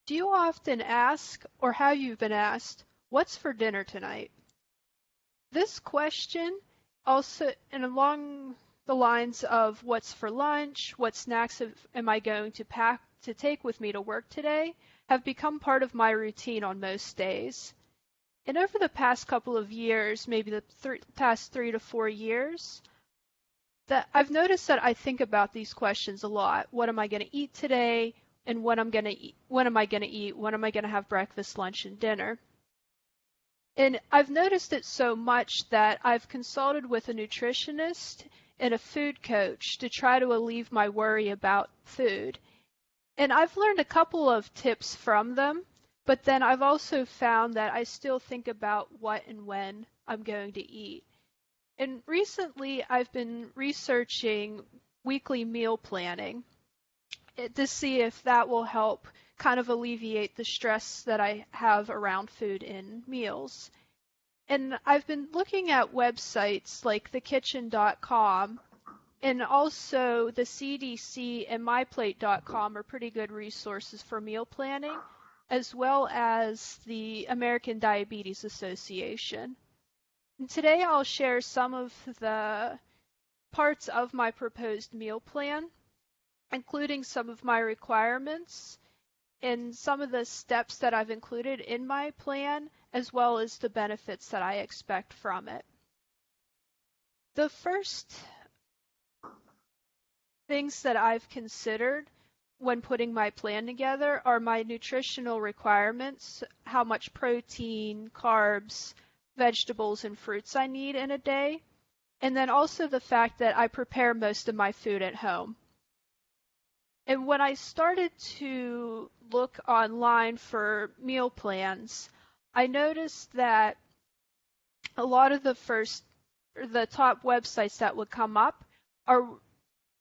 Do you often ask, or have you been asked, what's for dinner tonight? This question, also and along the lines of what's for lunch, what snacks am I going to pack to take with me to work today, have become part of my routine on most days. And over the past couple of years, maybe the past 3 to 4 years, that I've noticed that I think about these questions a lot. What am I going to eat today? And what I'm going to eat? When am I going to eat? When am I going to have breakfast, lunch, and dinner? And I've noticed it so much that I've consulted with a nutritionist and a food coach to try to alleviate my worry about food. And I've learned a couple of tips from them, but then I've also found that I still think about what and when I'm going to eat. And recently I've been researching weekly meal planning to see if that will help kind of alleviate the stress that I have around food and meals. And I've been looking at websites like thekitchen.com, and also the CDC and myplate.com are pretty good resources for meal planning, as well as the American Diabetes Association. And today I'll share some of the parts of my proposed meal plan, including some of my requirements and some of the steps that I've included in my plan, as well as the benefits that I expect from it. The first things that I've considered when putting my plan together are my nutritional requirements, how much protein, carbs, vegetables, and fruits I need in a day, and then also the fact that I prepare most of my food at home. And when I started to look online for meal plans, I noticed that a lot of the top websites that would come up are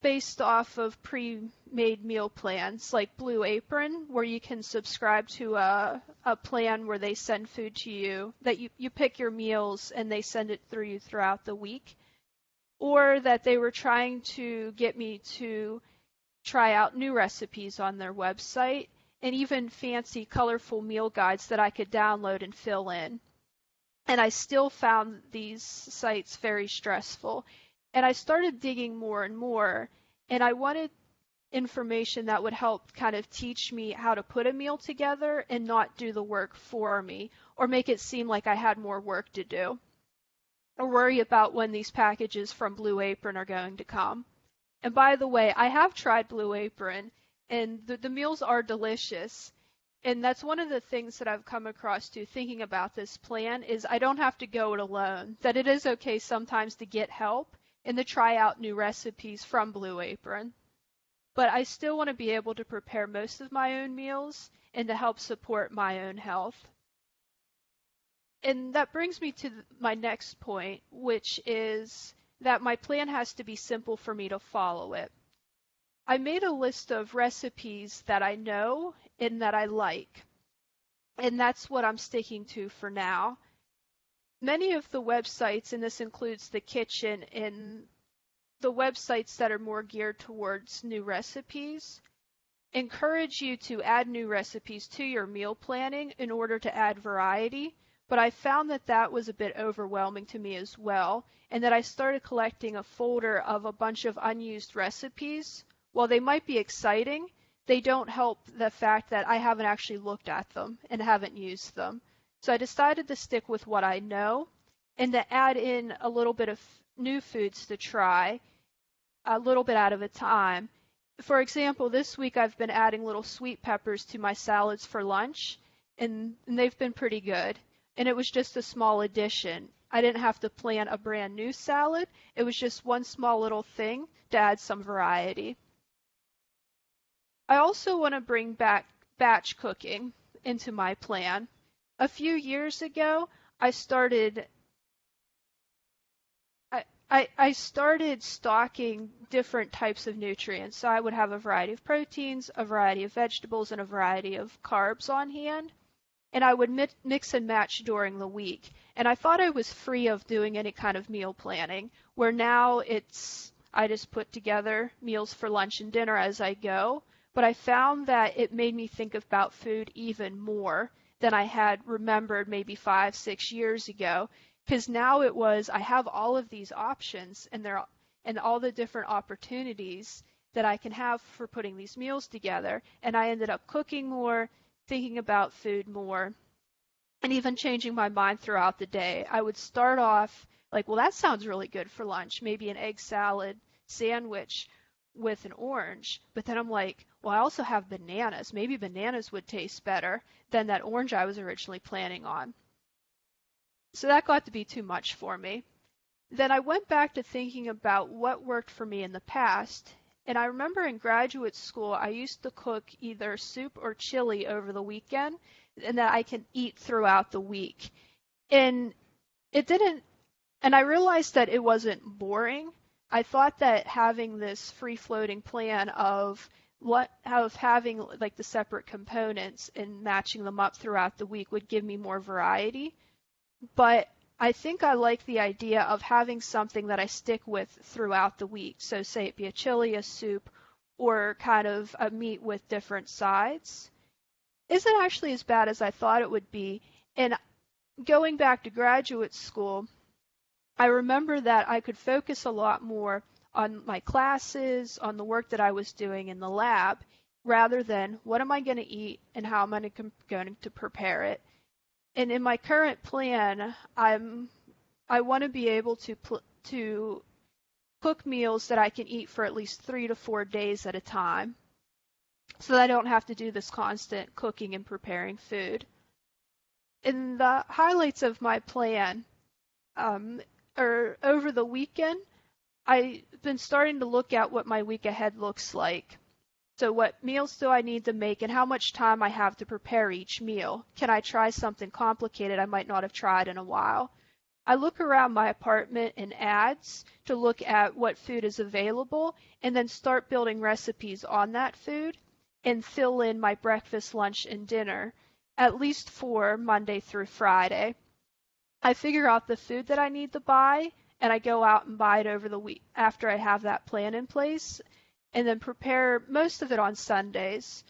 based off of pre-made meal plans like Blue Apron, where you can subscribe to a plan where they send food to you, that you pick your meals and they send it through you throughout the week, or that they were trying to get me to try out new recipes on their website, and even fancy colorful meal guides that I could download and fill in. And I still found these sites very stressful. And I started digging more and more, and I wanted information that would help kind of teach me how to put a meal together and not do the work for me, or make it seem like I had more work to do, or worry about when these packages from Blue Apron are going to come. And by the way, I have tried Blue Apron, and the meals are delicious. And that's one of the things that I've come across to thinking about this plan is I don't have to go it alone, that it is okay sometimes to get help and to try out new recipes from Blue Apron. But I still want to be able to prepare most of my own meals and to help support my own health. And that brings me to my next point, which is that my plan has to be simple for me to follow it. I made a list of recipes that I know and that I like, and that's what I'm sticking to for now. Many of the websites, and this includes the kitchen and the websites that are more geared towards new recipes, encourage you to add new recipes to your meal planning in order to add variety, but I found that that was a bit overwhelming to me as well, and that I started collecting a folder of a bunch of unused recipes. While they might be exciting, they don't help the fact that I haven't actually looked at them and haven't used them. So I decided to stick with what I know and to add in a little bit of new foods to try, a little bit at a time. For example, this week I've been adding little sweet peppers to my salads for lunch, and they've been pretty good. And it was just a small addition. I didn't have to plan a brand new salad. It was just one small little thing to add some variety. I also want to bring back batch cooking into my plan. A few years ago, I started stocking different types of nutrients. So I would have a variety of proteins, a variety of vegetables, and a variety of carbs on hand. And I would mix and match during the week. And I thought I was free of doing any kind of meal planning, where now I just put together meals for lunch and dinner as I go. but I found that it made me think about food even more than I had remembered maybe 5, 6 years ago. Because now I have all of these options and all the different opportunities that I can have for putting these meals together. And I ended up cooking more, thinking about food more, and even changing my mind throughout the day. I would start off like, well, that sounds really good for lunch, maybe an egg salad sandwich with an orange. But then I'm like, well, I also have bananas. Maybe bananas would taste better than that orange I was originally planning on. So that got to be too much for me. Then I went back to thinking about what worked for me in the past. And I remember in graduate school, I used to cook either soup or chili over the weekend and that I can eat throughout the week. And it didn't, and I realized that it wasn't boring. I thought that having this free floating plan of having like the separate components and matching them up throughout the week would give me more variety. But I think I like the idea of having something that I stick with throughout the week. So say it be a chili, a soup, or kind of a meat with different sides. Isn't actually as bad as I thought it would be. And going back to graduate school, I remember that I could focus a lot more on my classes, on the work that I was doing in the lab, rather than what am I going to eat and how am I going to prepare it. And in my current plan, I want to be able to cook meals that I can eat for at least 3 to 4 days at a time, so that I don't have to do this constant cooking and preparing food. In the highlights of my plan, or over the weekend, I've been starting to look at what my week ahead looks like. So what meals do I need to make and how much time I have to prepare each meal? Can I try something complicated I might not have tried in a while? I look around my apartment in ads to look at what food is available and then start building recipes on that food and fill in my breakfast, lunch, and dinner, at least for Monday through Friday. I figure out the food that I need to buy and I go out and buy it over the week after I have that plan in place, and then prepare most of it on Sundays,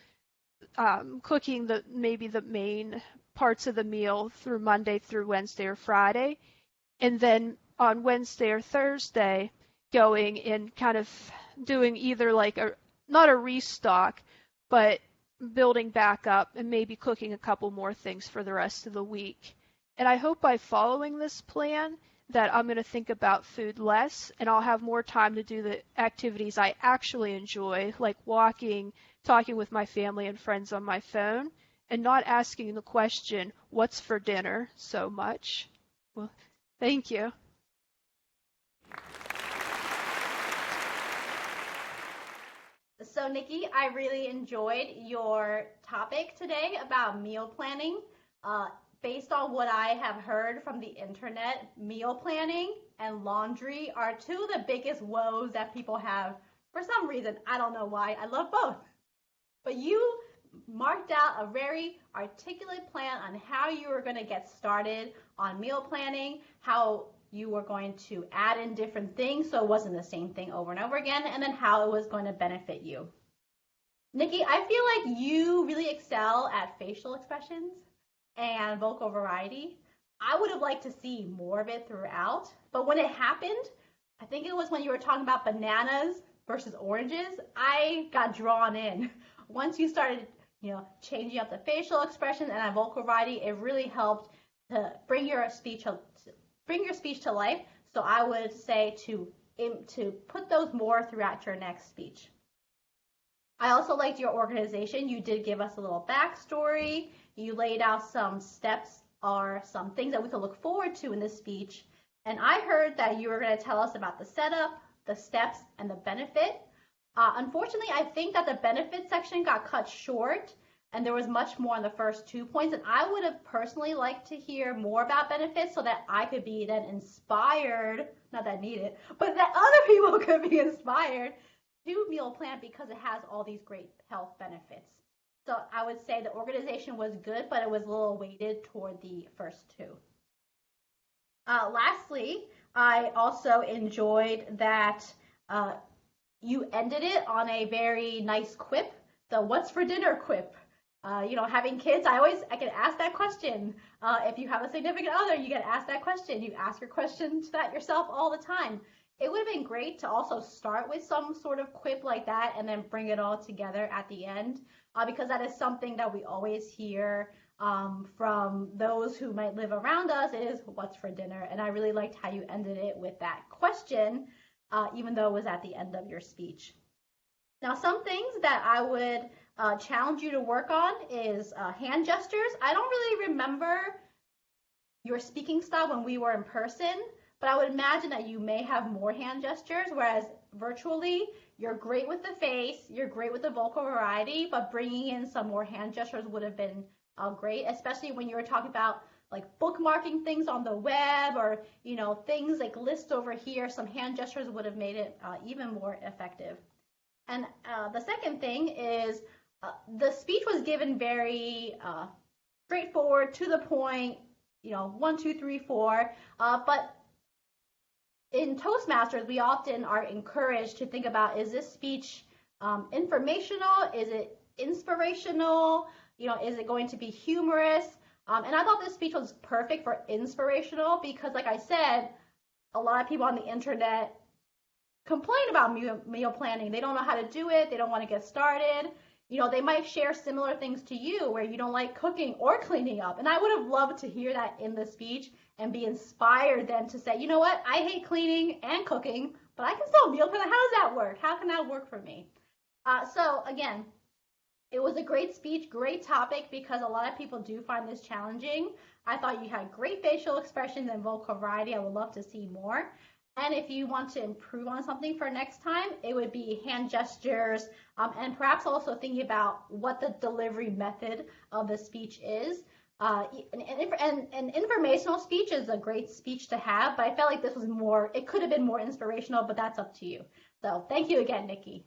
cooking maybe the main parts of the meal through Monday through Wednesday or Friday, and then on Wednesday or Thursday going and kind of doing either like not a restock, but building back up and maybe cooking a couple more things for the rest of the week. And I hope by following this plan that I'm going to think about food less and I'll have more time to do the activities I actually enjoy, like walking, talking with my family and friends on my phone, and not asking the question, what's for dinner, so much. Well, thank you. So, Nikki, I really enjoyed your topic today about meal planning. Based on what I have heard from the internet, meal planning and laundry are two of the biggest woes that people have for some reason. I don't know why. I love both. But you marked out a very articulate plan on how you were going to get started on meal planning, how you were going to add in different things so it wasn't the same thing over and over again, and then how it was going to benefit you. Nikki, I feel like you really excel at facial expressions and vocal variety. I would have liked to see more of it throughout, but when it happened, I think it was when you were talking about bananas versus oranges, I got drawn in. Once you started, changing up the facial expression and that vocal variety, it really helped to bring your speech to life. So I would say to put those more throughout your next speech. I also liked your organization. You did give us a little backstory. You laid out some steps or some things that we could look forward to in this speech. And I heard that you were going to tell us about the setup, the steps, and the benefit. Unfortunately, I think that the benefit section got cut short and there was much more on the first 2 points. And I would have personally liked to hear more about benefits so that I could be then inspired, not that I need it, but that other people could be inspired to meal plan because it has all these great health benefits. So I would say the organization was good, but it was a little weighted toward the first two. Lastly, I also enjoyed that you ended it on a very nice quip the what's for dinner quip. Having kids, I can ask that question. If you have a significant other, you can ask that question. You ask your question to that yourself all the time. It would have been great to also start with some sort of quip like that and then bring it all together at the end, because that is something that we always hear from those who might live around us is what's for dinner. And I really liked how you ended it with that question, even though it was at the end of your speech. Now, some things that I would challenge you to work on is hand gestures. I don't really remember your speaking style when we were in person, but I would imagine that you may have more hand gestures, whereas virtually, you're great with the face, you're great with the vocal variety, but bringing in some more hand gestures would have been great, especially when you were talking about like bookmarking things on the web or, things like list over here. Some hand gestures would have made it even more effective. And the second thing is the speech was given very straightforward, to the point, 1, 2, 3, 4. But in Toastmasters, we often are encouraged to think about, is this speech informational? Is it inspirational? Is it going to be humorous? And I thought this speech was perfect for inspirational because, like I said, a lot of people on the internet complain about meal planning. They don't know how to do it. They don't want to get started. They might share similar things to you where you don't like cooking or cleaning up. And I would have loved to hear that in the speech and be inspired then to say, you know what, I hate cleaning and cooking, but I can still meal plan. How does that work? How can that work for me? So again, it was a great speech, great topic, because a lot of people do find this challenging. I thought you had great facial expressions and vocal variety. I would love to see more. And if you want to improve on something for next time, it would be hand gestures, and perhaps also thinking about what the delivery method of the speech is. An informational speech is a great speech to have, but I felt like this was it could have been more inspirational, but that's up to you. So thank you again, Nikki.